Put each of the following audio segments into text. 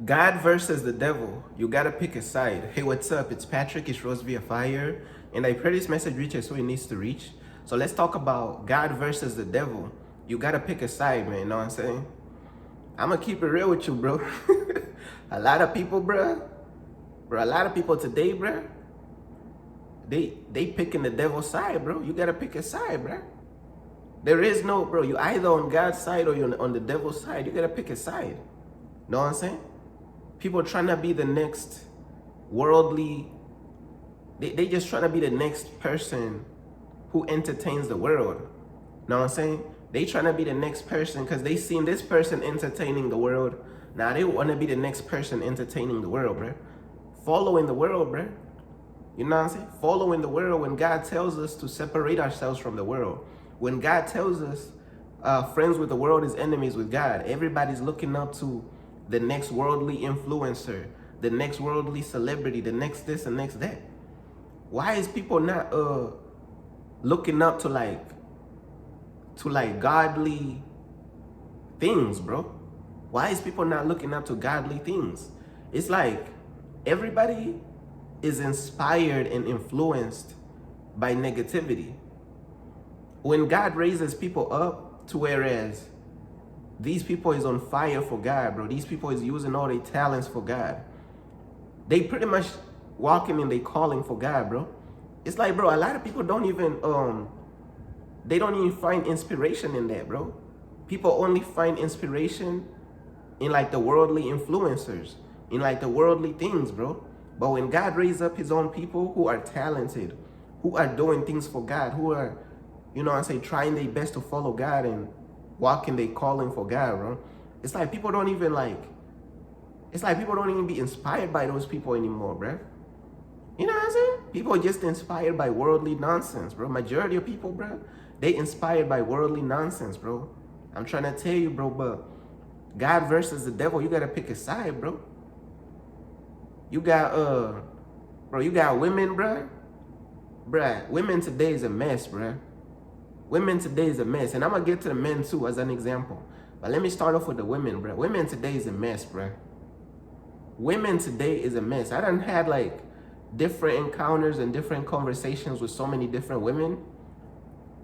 God versus the devil. You gotta pick a side. Hey, what's up? It's Patrick. It's Rose via Fire. And I pray this message reaches who it needs to reach. So let's talk about God versus the devil. You gotta pick a side, man. You know what I'm saying? I'm gonna keep it real with you, bro. A lot of people, bro. A lot of people today, bro. They picking the devil's side, bro. You gotta pick a side, bro. There is no, bro. You either on God's side or you're on the devil's side. You gotta pick a side. Know what I'm saying? People trying to be the next worldly, they just trying to be the next person who entertains the world. Know what I'm saying? They trying to be the next person because they seen this person entertaining the world. Now they want to be the next person entertaining the world, bro. Following the world, bro. You know what I'm saying? Following the world when God tells us to separate ourselves from the world. When God tells us friends with the world is enemies with God. Everybody's looking up to the next worldly influencer, the next worldly celebrity, the next this and next that. Why is people not looking up to like godly things, bro? Why is people not looking up to godly things? It's like everybody is inspired and influenced by negativity. When God raises people up to whereas these people is on fire for God, bro. These people is using all their talents for God. They pretty much walking in their calling for God, bro. It's like, bro, a lot of people don't even they don't even find inspiration in that, bro. People only find inspiration in like the worldly influencers, in like the worldly things, bro. But when God raises up his own people who are talented, who are doing things for God, who are, you know what I'm saying, trying their best to follow God and walking they calling for God, bro. It's like people don't even be inspired by those people anymore, bro. You know what I'm saying? People are just inspired by worldly nonsense, bro. Majority of people, bro, they inspired by worldly nonsense, bro. I'm trying to tell you, bro, but God versus the devil, you gotta pick a side, bro. You got you got women, bro. Bruh, women today is a mess, bro. Women today is a mess. And I'm going to get to the men too as an example. But let me start off with the women, bro. Women today is a mess, bro. Women today is a mess. I done had like different encounters and different conversations with so many different women.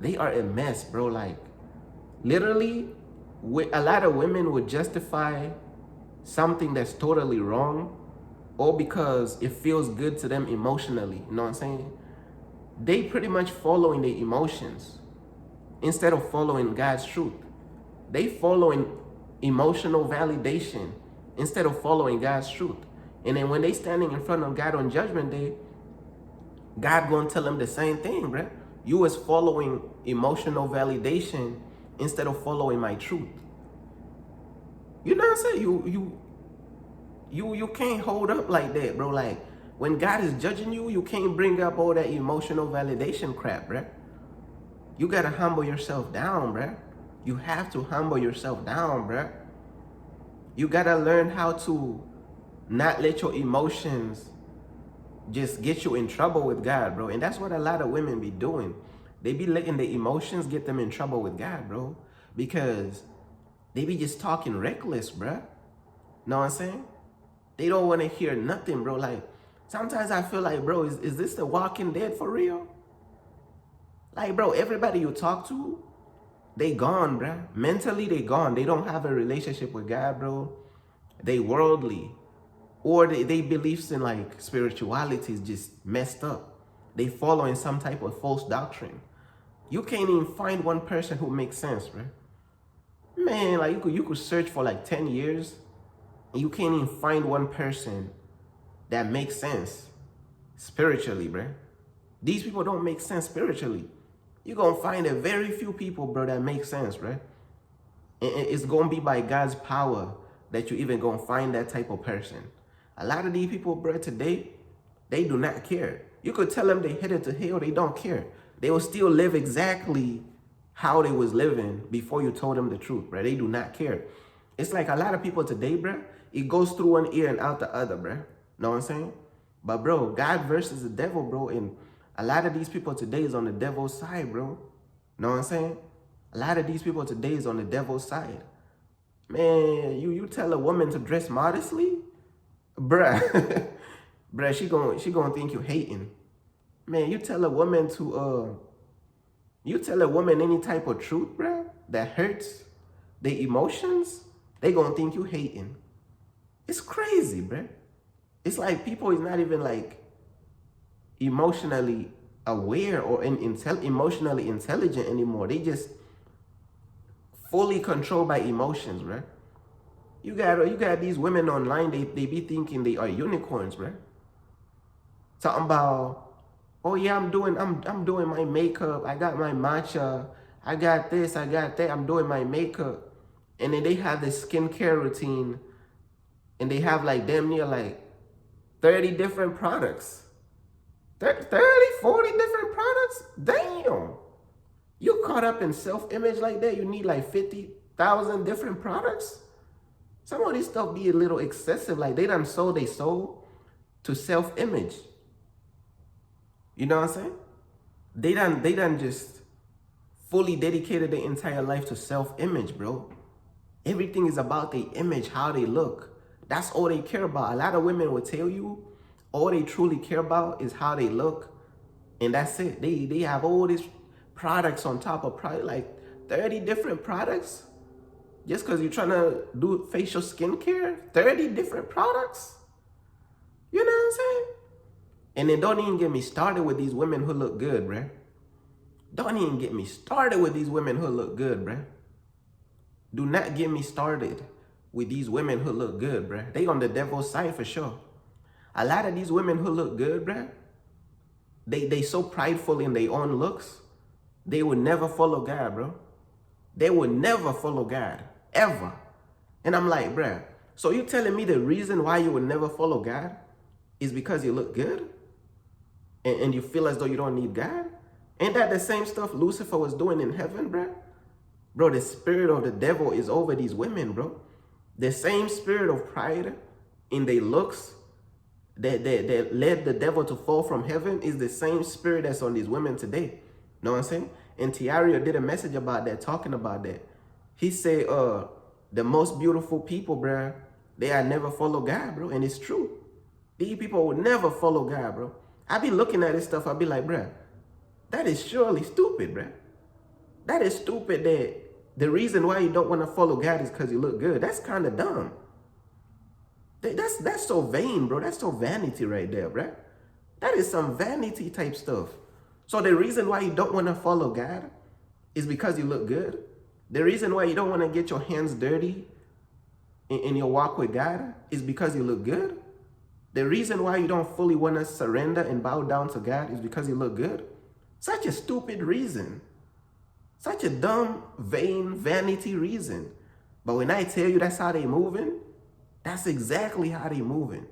They are a mess, bro. Like literally, a lot of women would justify something that's totally wrong all because it feels good to them emotionally. You know what I'm saying? They pretty much following their emotions instead of following God's truth. They following emotional validation instead of following God's truth. And then when they standing in front of God on judgment day, God gonna tell them the same thing, bro. You was following emotional validation instead of following my truth. You know what I'm saying? You can't hold up like that, bro. Like when God is judging you, you can't bring up all that emotional validation crap, bro. You gotta humble yourself down, bruh. You have to humble yourself down, bruh. You gotta learn how to not let your emotions just get you in trouble with God, bro. And that's what a lot of women be doing. They be letting the emotions get them in trouble with God, bro. Because they be just talking reckless, bruh. Know what I'm saying? They don't want to hear nothing, bro. Like, sometimes I feel like, bro, is this the Walking Dead for real? Like, bro, everybody you talk to, they gone, bro. Mentally, they gone. They don't have a relationship with God, bro. They worldly. Or they beliefs in, like, spirituality is just messed up. They following some type of false doctrine. You can't even find one person who makes sense, bro. Man, like, you could search for, like, 10 years, and you can't even find one person that makes sense spiritually, bro. These people don't make sense spiritually. You're going to find a very few people, bro, that make sense, bro. And it's going to be by God's power that you even going to find that type of person. A lot of these people, bro, today, they do not care. You could tell them they headed to hell, they don't care. They will still live exactly how they was living before you told them the truth, bro. They do not care. It's like a lot of people today, bro, it goes through one ear and out the other, bro. Know what I'm saying? But, bro, God versus the devil, bro, and a lot of these people today is on the devil's side, bro. Know what I'm saying? A lot of these people today is on the devil's side. Man, you tell a woman to dress modestly, Bruh. Bruh, she gonna think you hating. Man, you tell a woman any type of truth, bruh, that hurts their emotions, they gonna think you hating. It's crazy, bruh. It's like people is not even like emotionally aware or emotionally intelligent anymore. They just fully controlled by emotions, bruh. You got these women online, they be thinking they are unicorns, bruh. Talking about, oh yeah, I'm doing my makeup, I got my matcha, I got this, I got that, I'm doing my makeup. And then they have this skincare routine and they have like damn near like 30 different products. 30, 40 different products? Damn. You caught up in self-image like that, you need like 50,000 different products? Some of this stuff be a little excessive. Like they done sold their soul to self-image. You know what I'm saying? They done just fully dedicated their entire life to self-image, bro. Everything is about their image, how they look. That's all they care about. A lot of women will tell you all they truly care about is how they look. And that's it. They have all these products on top of product, like 30 different products. Just because you're trying to do facial skincare, 30 different products. You know what I'm saying? And then don't even get me started with these women who look good, bruh. Don't even get me started with these women who look good, bruh. Do not get me started with these women who look good, bruh. They on the devil's side for sure. A lot of these women who look good, bruh, they so prideful in their own looks, they will never follow God, bro. They will never follow God, ever. And I'm like, bruh, so you telling me the reason why you would never follow God is because you look good? And you feel as though you don't need God? Ain't that the same stuff Lucifer was doing in heaven, bruh? Bro, the spirit of the devil is over these women, bro. The same spirit of pride in their looks that led the devil to fall from heaven is the same spirit that's on these women today. Know what I'm saying? And Tiario did a message about that, talking about that. He said, the most beautiful people, bruh, they are never follow God, bro. And it's true. These people will never follow God, bro. I be looking at this stuff, I be like, bruh, that is surely stupid, bruh. That is stupid that the reason why you don't want to follow God is because you look good. That's kind of dumb. That's so vain, bro. That's so vanity right there, bruh. That is some vanity type stuff. So the reason why you don't want to follow God is because you look good. The reason why you don't want to get your hands dirty in your walk with God is because you look good. The reason why you don't fully want to surrender and bow down to God is because you look good. Such a stupid reason. Such a dumb, vain, vanity reason. But when I tell you that's how they moving, that's exactly how they moving.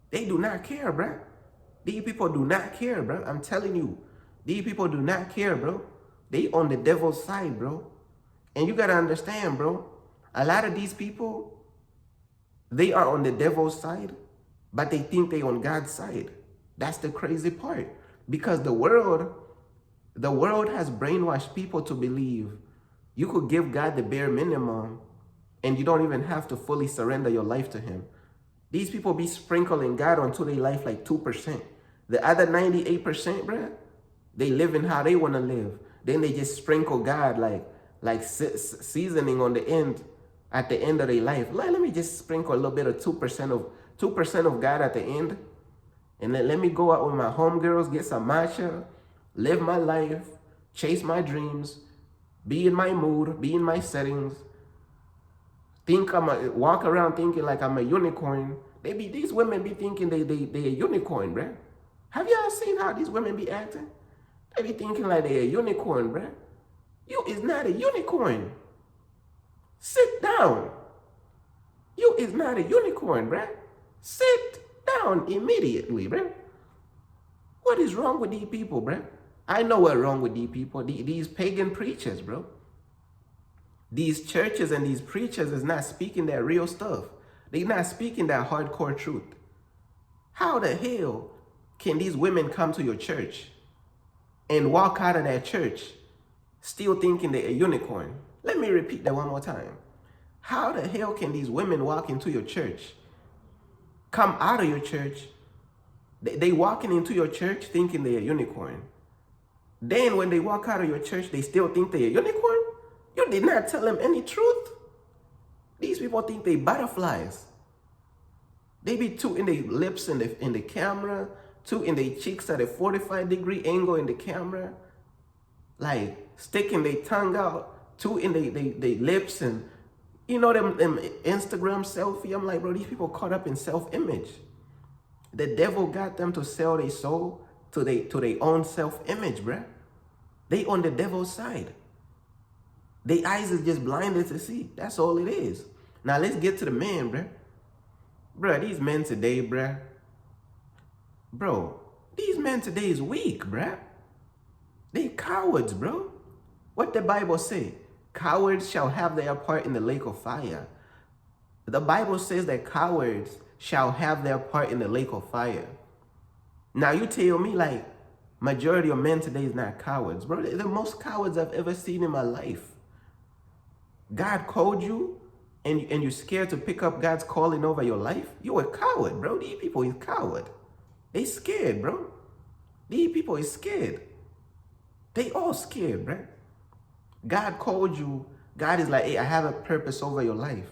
They do not care, bruh. These people do not care, bro. I'm telling you. These people do not care, bro. They on the devil's side, bro. And you got to understand, bro. A lot of these people, they are on the devil's side, but they think they on God's side. That's the crazy part. Because the world has brainwashed people to believe you could give God the bare minimum and you don't even have to fully surrender your life to him. These people be sprinkling God onto their life like 2%. The other 98%, bruh, they living how they want to live. Then they just sprinkle God like seasoning on the end, at the end of their life. Let me just sprinkle a little bit of 2% of God at the end. And then let me go out with my homegirls, get some matcha, live my life, chase my dreams, be in my mood, be in my settings. Walk around thinking like I'm a unicorn. These women be thinking they a unicorn, bruh. Have y'all seen how these women be acting? They be thinking like they a unicorn, bruh. You is not a unicorn. Sit down. You is not a unicorn, bruh. Sit down immediately, bruh. What is wrong with these people, bruh? I know what's wrong with these people. These pagan preachers, bro. These churches and these preachers is not speaking that real stuff. They're not speaking that hardcore truth. How the hell can these women come to your church and walk out of that church still thinking they're a unicorn? Let me repeat that one more time. How the hell can these women walk into your church come out of your church. They walking into your church thinking they're a unicorn. Then when they walk out of your church, they still think they're a unicorn? You did not tell them any truth. These people think they butterflies. They be too in their lips in the camera, too in their cheeks at a 45-degree angle in the camera, like sticking their tongue out, too in their lips, and you know them Instagram selfie. I'm like, bro, these people caught up in self-image. The devil got them to sell their soul to their own self-image, bruh. They on the devil's side. Their eyes is just blinded to see. That's all it is. Now let's get to the man, bruh. Bruh, these men today, bruh. Bro, these men today is weak, bruh. They cowards, bro. What the Bible say? Cowards shall have their part in the lake of fire. The Bible says that cowards shall have their part in the lake of fire. Now you tell me, like, majority of men today is not cowards, bro. They're the most cowards I've ever seen in my life. God called you, and you're scared to pick up God's calling over your life. You're a coward, bro. These people is coward. They scared, bro. These people is scared. They all scared, bro. God called you. God is like, hey, I have a purpose over your life.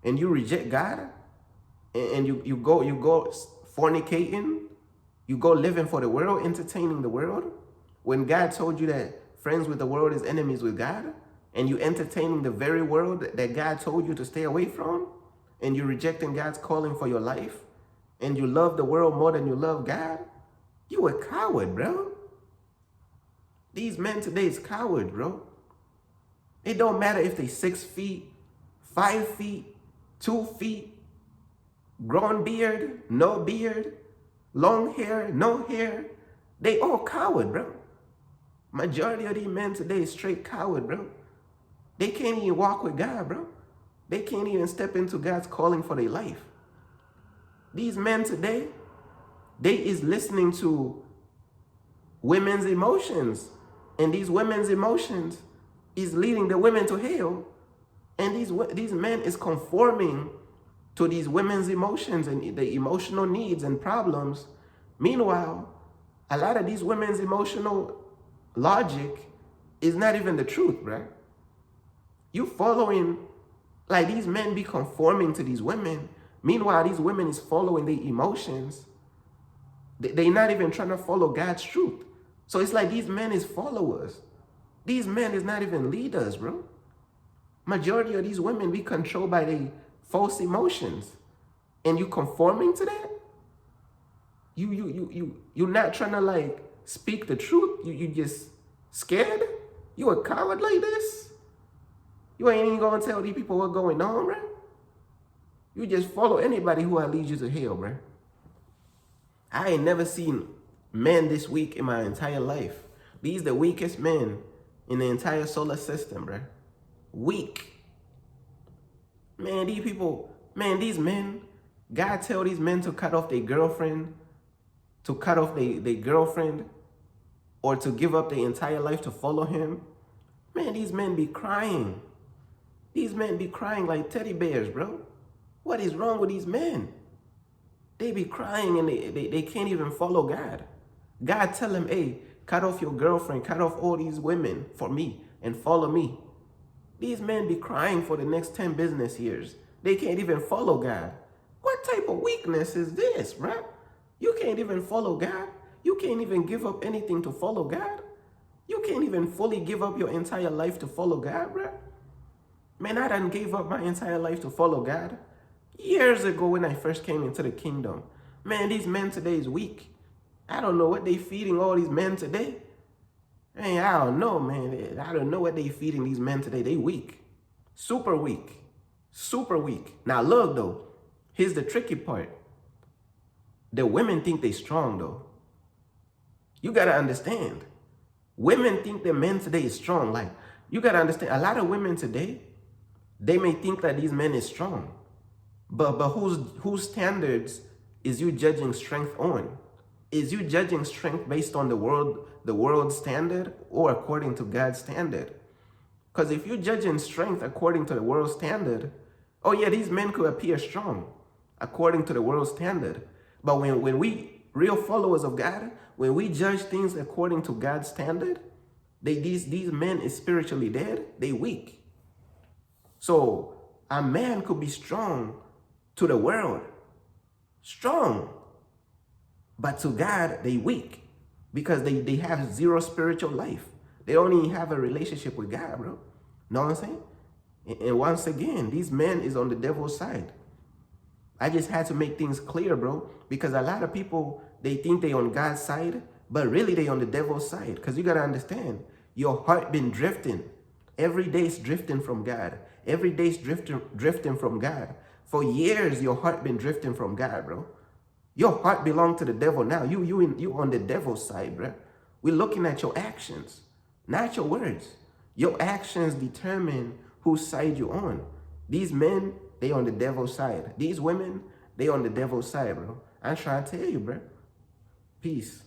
And you reject God, and you go fornicating, you go living for the world, entertaining the world. When God told you that friends with the world is enemies with God, and you entertaining the very world that God told you to stay away from, and you rejecting God's calling for your life, and you love the world more than you love God, you a coward, bro. These men today is coward, bro. It don't matter if they 6 feet, 5 feet, 2 feet, grown beard, no beard, long hair, no hair. They all coward, bro. Majority of these men today is straight coward, bro. They can't even walk with God, bro. They can't even step into God's calling for their life. These men today, they is listening to women's emotions. And these women's emotions is leading the women to hell. And these men is conforming to these women's emotions and the emotional needs and problems. Meanwhile, a lot of these women's emotional logic is not even the truth, right? You following, like these men be conforming to these women. Meanwhile, these women is following their emotions. They not even trying to follow God's truth. So it's like these men is followers. These men is not even leaders, bro. Majority of these women be controlled by their false emotions. And you conforming to that? You're not trying to like speak the truth. You just scared? You a coward like this? You ain't even gonna tell these people what's going on, bro. You just follow anybody who will lead you to hell, bro. I ain't never seen men this weak in my entire life. These the weakest men in the entire solar system, bro. Weak. Man, these people, man, these men, God tell these men to cut off their girlfriend, or to give up their entire life to follow him. Man, these men be crying. These men be crying like teddy bears, bro. What is wrong with these men? They be crying and they can't even follow God. God tell them, hey, cut off your girlfriend, cut off all these women for me and follow me. These men be crying for the next 10 business years. They can't even follow God. What type of weakness is this, bro? You can't even follow God. You can't even give up anything to follow God. You can't even fully give up your entire life to follow God, bro. Man, I done gave up my entire life to follow God years ago when I first came into the kingdom. Man, these men today is weak. I don't know what they feeding all these men today. Man, I don't know, man. I don't know what they feeding these men today. They weak. Super weak. Super weak. Now look though, here's the tricky part. The women think they strong though. You gotta understand. Women think the men today is strong. Like, you gotta understand, a lot of women today, they may think that these men is strong. But whose standards is you judging strength on? Is you judging strength based on the world's standard or according to God's standard? Because if you're judging strength according to the world's standard, oh yeah, these men could appear strong. according to the world standard. But when we, real followers of God, when we judge things according to God's standard, these men is spiritually dead, they weak. So a man could be strong to the world, strong, but to God, they weak because they have zero spiritual life. They don't even have a relationship with God, bro. Know what I'm saying? And once again, these men is on the devil's side. I just had to make things clear, bro, because a lot of people, they think they on God's side, but really they on the devil's side. Because you got to understand, your heart been drifting. Every day it's drifting from God. Every day it's drifting from God. For years, your heart been drifting from God, bro. Your heart belong to the devil now. You on the devil's side, bro. We're looking at your actions, not your words. Your actions determine whose side you're on. These men, they on the devil's side. These women, they on the devil's side, bro. I'm trying to tell you, bro. Peace.